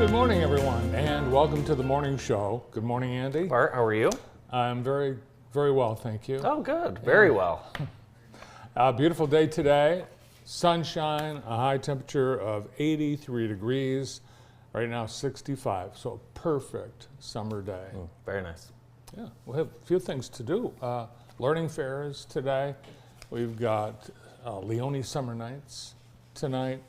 Good morning, everyone, and welcome to the morning show. Good morning, Andy. Bart, how are you? I'm very, very well, thank you. Oh, good. Very well. Beautiful day today. Sunshine, a high temperature of 83 degrees. Right now, 65. So perfect summer day. Very nice. Yeah, we have a few things to do. Learning fairs today. We've got Leone Summer Nights tonight.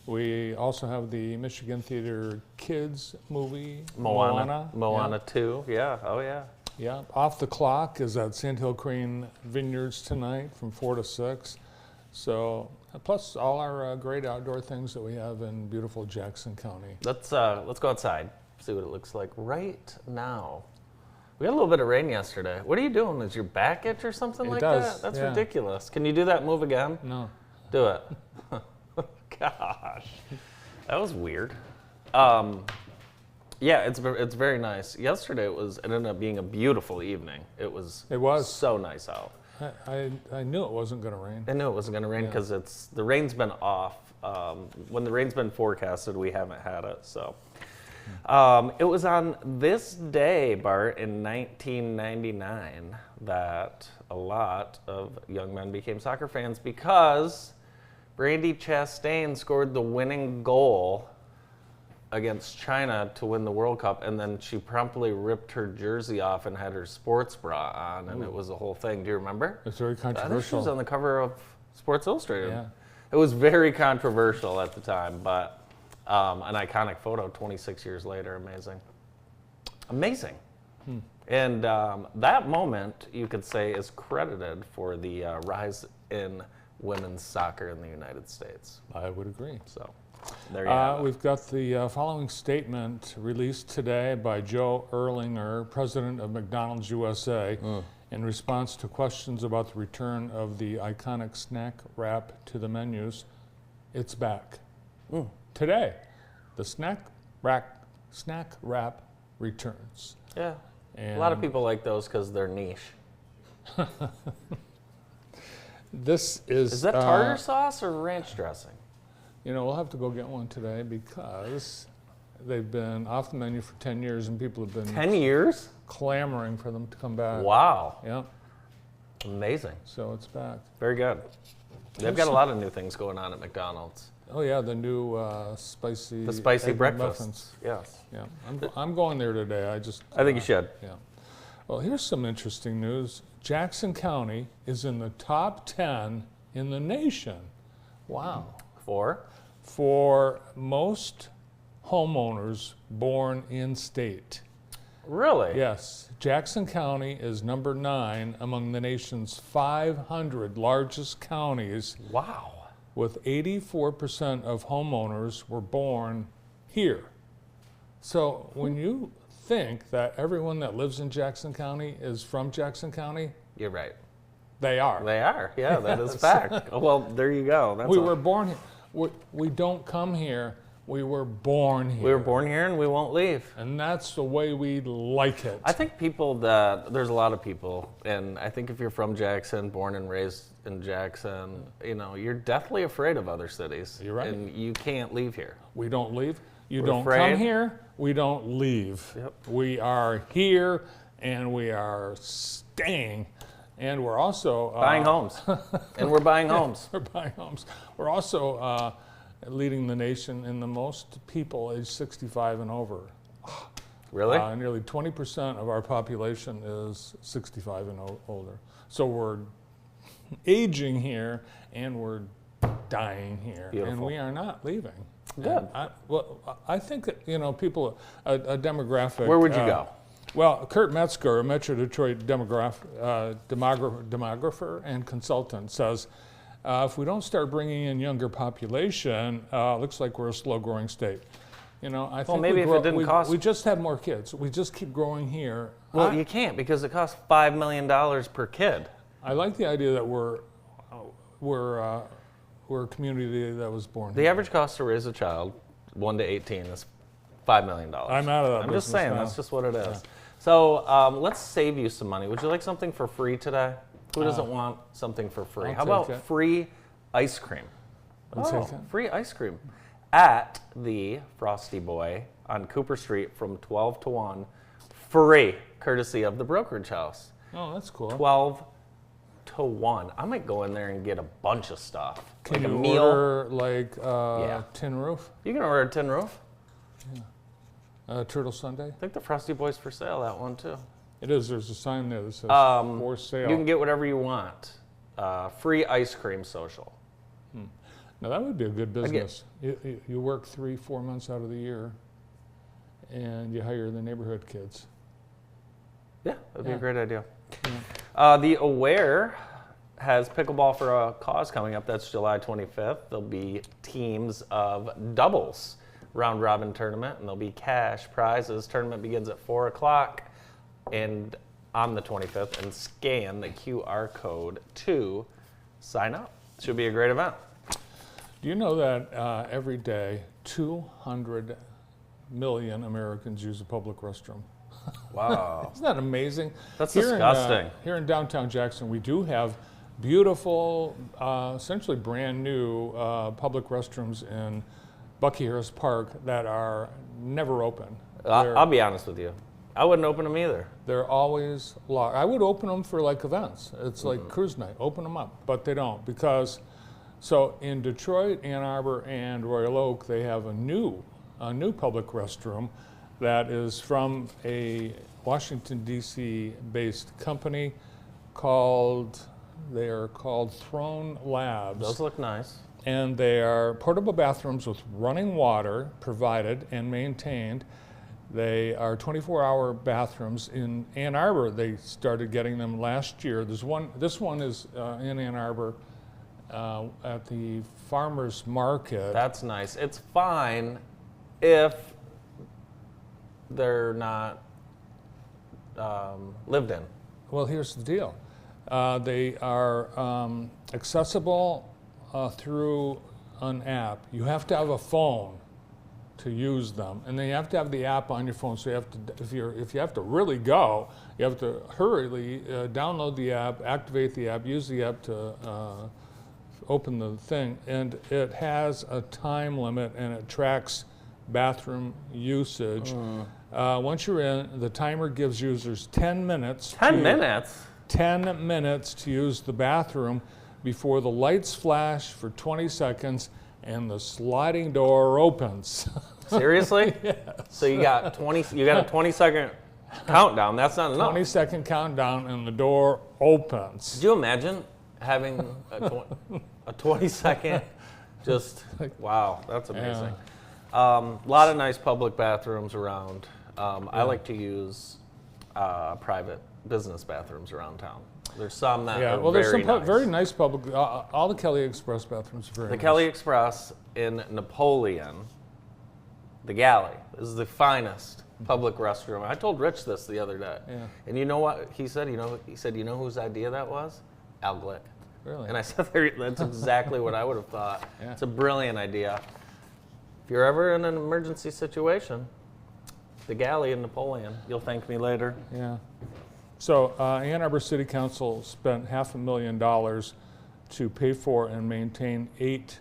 We also have the Michigan Theater Kids movie, Moana Yeah. 2. Yeah. Oh, yeah. Yeah, Off the Clock is at Sandhill Crane Vineyards tonight from 4 to 6. So, plus all our great outdoor things that we have in beautiful Jackson County. Let's go outside, see what it looks like right now. We had a little bit of rain yesterday. What are you doing? Is your back itch or something like does, that? That's yeah. ridiculous. Can you do that move again? No. Do it. Gosh, that was weird. Yeah, it's very nice. Yesterday it ended up being a beautiful evening. It was so nice out. I knew it wasn't going to rain. I knew it wasn't going to rain because the rain's been off. When the rain's been forecasted, we haven't had it. So it was on this day, Bart, in 1999, that a lot of young men became soccer fans because Brandi Chastain scored the winning goal against China to win the World Cup, and then she promptly ripped her jersey off and had her sports bra on, and it was a whole thing. Do you remember? It's very I think she controversial. was on the cover of Sports Illustrated. Yeah. It was very controversial at the time, but an iconic photo 26 years later. Amazing. And that moment, you could say, is credited for the rise in women's soccer in the United States. I would agree. So there you have it. We've got the following statement released today by Joe Erlinger, president of McDonald's USA, in response to questions about the return of the iconic snack wrap to the menus. It's back. Today, the snack wrap returns. Yeah. And A lot of people like those because they're niche. This is... Is that tartar sauce or ranch dressing? You know, we'll have to go get one today because they've been off the menu for 10 years and people have been 10 years? clamoring for them to come back. Wow. Yeah, Amazing. so it's back. Very good. They've got a lot of new things going on at McDonald's. Oh yeah, the new spicy... The spicy egg breakfast. muffins. Yes. Yeah, I'm going there today. I think you should. Yeah. Well, here's some interesting news. Jackson County is in the top 10 in the nation. Wow. For most homeowners born in state. Really? Yes, Jackson County is number 9 among the nation's 500 largest counties, Wow. with 84% of homeowners were born here. So when you think that everyone that lives in Jackson County is from Jackson County, You're right. they are. They are. Yeah, that is fact. Well, there you go. That's We were born here. We don't come here. We were born here. We were born here and we won't leave. And that's the way we like it. I think there's a lot of people, and I think if you're from Jackson, born and raised in Jackson, you're deathly afraid of other cities. You're right. And you can't leave here. We don't leave. You We're don't afraid. come here. We don't leave. Yep. We are here and we are staying. And we're also Buying homes. And we're buying homes. We're buying homes. We're also leading the nation in the most people aged 65 and over. Really? Nearly 20% of our population is 65 and older. So we're aging here and we're dying here. Beautiful. And we are not leaving. Good. I think that, people, a demographic. Where would you go? Well, Kurt Metzger, a Metro Detroit demographer and consultant, says, if we don't start bringing in younger population, looks like we're a slow-growing state. I think maybe if it didn't cost... we just have more kids. We just keep growing here. Well, you can't because it costs $5 million per kid. I like the idea that we're a community that was born The here. average cost to raise a child, 1 to 18, is $5 million. I'm out of that I'm just business saying, now. that's just what it is. Yeah. So let's save you some money. Would you like something for free today? Who doesn't want something for free? I'll How about take it. free ice cream? I'll take it. Free ice cream. at the Frosty Boy on Cooper Street from 12 to 1, free, courtesy of the brokerage house. Oh, that's cool. 12 to 1. I might go in there and get a bunch of stuff. Can like you a meal. order like tin roof? You can order a tin roof. Turtle Sunday? I think the Frosty Boy's for sale, that one too. It is. There's a sign there that says for sale. You can get whatever you want. Free ice cream social. Now that would be a good business. You work 3-4 months out of the year, and you hire the neighborhood kids. Yeah, that'd be a Yeah. great idea. Yeah. The Aware has Pickleball for a Cause coming up. That's July 25th. There'll be teams of doubles round robin tournament, and there'll be cash prizes. Tournament begins at 4 o'clock and on the 25th, and scan the QR code to sign up. Should be a great event. Do you know that every day 200 million Americans use a public restroom? Wow. Isn't that amazing? That's Here disgusting. Here in downtown Jackson, we do have beautiful, essentially brand new public restrooms in Bucky Harris Park that are never open. I'll be honest with you. I wouldn't open them either. They're always locked. I would open them for like events. It's like cruise night. Open them up, but they don't because. So in Detroit, Ann Arbor, and Royal Oak, they have a new public restroom that is from a Washington D.C. based company they are called Throne Labs. Those look nice. And they are portable bathrooms with running water provided and maintained. They are 24-hour bathrooms. In Ann Arbor, they started getting them last year. This one is in Ann Arbor at the farmer's market. That's nice. It's fine if they're not lived in. Well, here's the deal. They are accessible through an app. You have to have a phone to use them, and then you have to have the app on your phone. So you have to, if you have to really go, you have to hurriedly download the app, activate the app, use the app to open the thing, and it has a time limit and it tracks bathroom usage. Once you're in, the timer gives users 10 minutes. 10 minutes? 10 minutes to use the bathroom before the lights flash for 20 seconds and the sliding door opens. Seriously? Yes. So you got a 20-second countdown. That's not enough. 20-second countdown and the door opens. Could you imagine having a 20-second just, wow, that's amazing. A lot of nice public bathrooms around. I like to use private business bathrooms around town. There's some that are there's very some nice. very nice public. All the Kelly Express bathrooms are very The nice. Kelly Express in Napoleon, the Galley, is the finest public restroom. I told Rich this the other day. Yeah. And you know what he said? He said, you know whose idea that was? Al Glick. Really? And I said, that's exactly what I would have thought. Yeah. It's a brilliant idea. If you're ever in an emergency situation, the Galley in Napoleon, you'll thank me later. Yeah. So Ann Arbor City Council spent $500,000 to pay for and maintain 8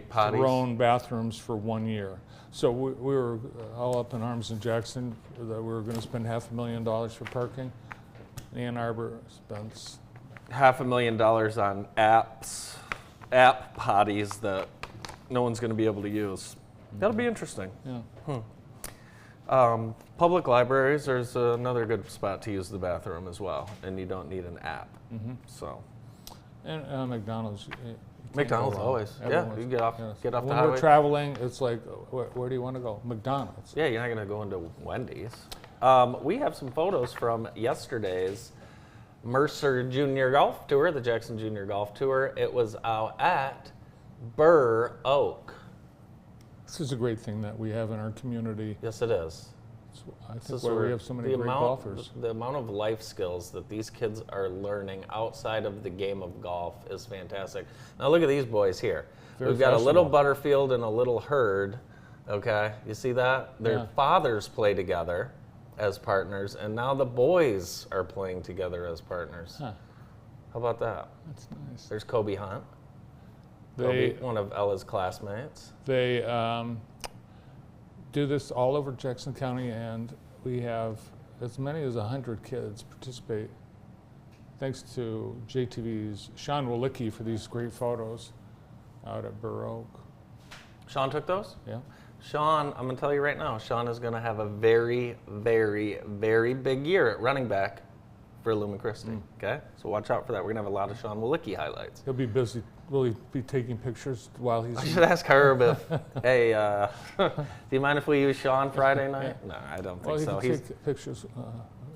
potties. Throne bathrooms for 1 year. So we were all up in arms in Jackson that we were going to spend $500,000 for parking. Ann Arbor spends $500,000 on app potties that no one's going to be able to use. That'll be interesting. Yeah. Public libraries, there's another good spot to use the bathroom as well, and you don't need an app. So, And McDonald's. You can't McDonald's go wrong. always. Yeah, Everyone's- you can get off yes. the When highway. we're traveling, it's like, where do you want to go? McDonald's. Yeah, you're not going to go into Wendy's. We have some photos from yesterday's Mercer Junior Golf Tour, the Jackson Junior Golf Tour. It was out at Burr Oak. This is a great thing that we have in our community. Yes, it is. I This think is why where we have so many the great amount- golfers. The amount of life skills that these kids are learning outside of the game of golf is fantastic. Now look at these boys here. Very We've got a little fashionable. Butterfield and a little Hurd. Okay, you see that? Their Yeah. fathers play together as partners, and now the boys are playing together as partners. Huh, How about that? that's nice. There's Kobe Hunt. They'll be They one of Ella's classmates. they do this all over Jackson County, and we have as many as 100 kids participate. Thanks to JTV's Sean Walicki for these great photos out at Burr Oak. Sean took those? Yeah. Sean, I'm going to tell you right now, Sean is going to have a very, very, very big year at running back for Lumen Christi. Okay? So watch out for that. We're going to have a lot of Sean Walicki highlights. He'll be busy. Will he be taking pictures while he's I should ask Herb if, hey, do you mind if we use Sean Friday night? No, I don't think Well, he so. can take pictures.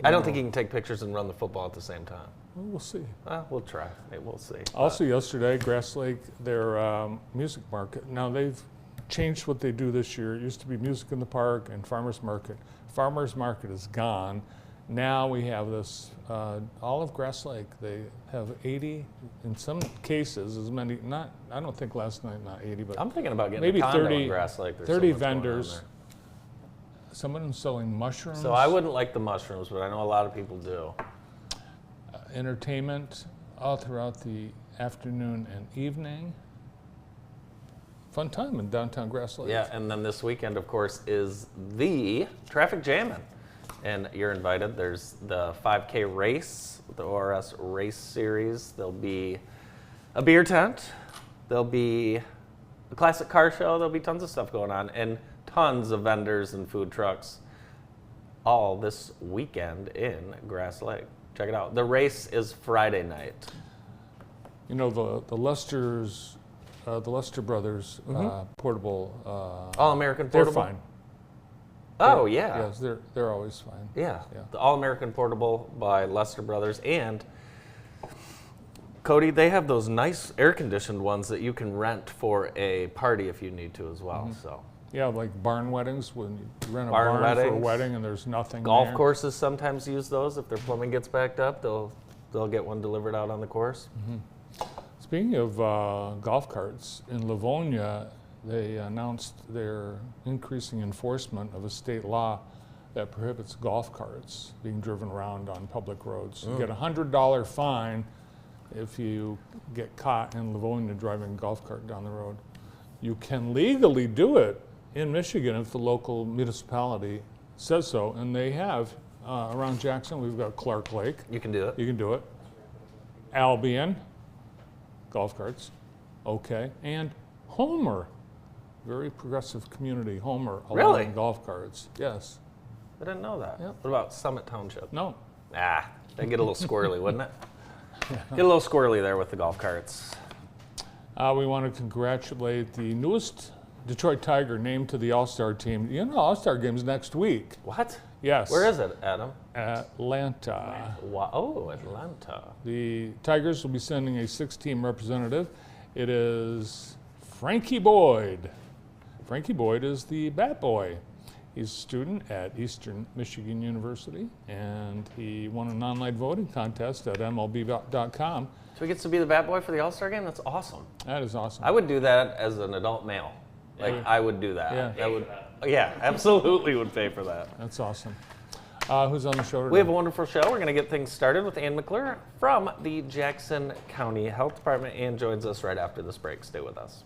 I don't think he can take pictures and run the football at the same time. Well, we'll see. We'll try. Hey, we'll see. Also yesterday, Grass Lake, their music market. Now they've changed what they do this year. It used to be music in the park and farmers market. Farmers market is gone. Now we have this, all of Grass Lake, they have 80, in some cases, as many, I don't think last night, not 80, but I'm thinking about getting maybe a condo 30 in Grass Lake. There's 30 so much going on vendors. there. Some of them selling mushrooms. So I wouldn't like the mushrooms, but I know a lot of people do. Entertainment all throughout the afternoon and evening. Fun time in downtown Grass Lake. Yeah, and then this weekend, of course, is the traffic jamming. And you're invited. There's the 5K race, the ORS race series. There'll be a beer tent. There'll be a classic car show. There'll be tons of stuff going on. And tons of vendors and food trucks all this weekend in Grass Lake. Check it out. The race is Friday night. You know, the Lester's, the Lester Brothers portable. All-American They're Portable? fine. Oh, yeah. Yes, they're always fine. Yeah. Yeah. The All-American Portable by Lester Brothers. And Cody, they have those nice air-conditioned ones that you can rent for a party if you need to as well. So Yeah, like barn weddings, when you rent a Barn barn for a weddings. wedding and there's nothing golf there. courses sometimes use those. If their plumbing gets backed up, they'll get one delivered out on the course. Speaking of golf carts, in Livonia, they announced they're increasing enforcement of a state law that prohibits golf carts being driven around on public roads. You get a $100 fine if you get caught in Livonia driving a golf cart down the road. You can legally do it in Michigan if the local municipality says so, and they have. Around Jackson, we've got Clark Lake. You can do it. You can do it. Albion, golf carts, okay. And Homer, very progressive community, Homer, allowing Really? golf carts. Yes. I didn't know that. Yep. What about Summit Township? No. That'd get a little squirrely, wouldn't it? Get a little squirrely there with the golf carts. We want to congratulate the newest Detroit Tiger named to the All-Star team. You know, All-Star game's next week. What? Yes. Where is it, Adam? Atlanta. Oh, Atlanta. The Tigers will be sending a 6-team representative. It is Frankie Boyd. Frankie Boyd is the bat boy. He's a student at Eastern Michigan University, and he won an online voting contest at MLB.com. So he gets to be the bat boy for the All-Star game? That's awesome. That is awesome. I would do that as an adult male. Like, Yeah. I would do that. Yeah. That would, yeah, absolutely would pay for that. That's awesome. Who's on the show today? We have a wonderful show. We're going to get things started with Ann McClure from the Jackson County Health Department. Ann joins us right after this break. Stay with us.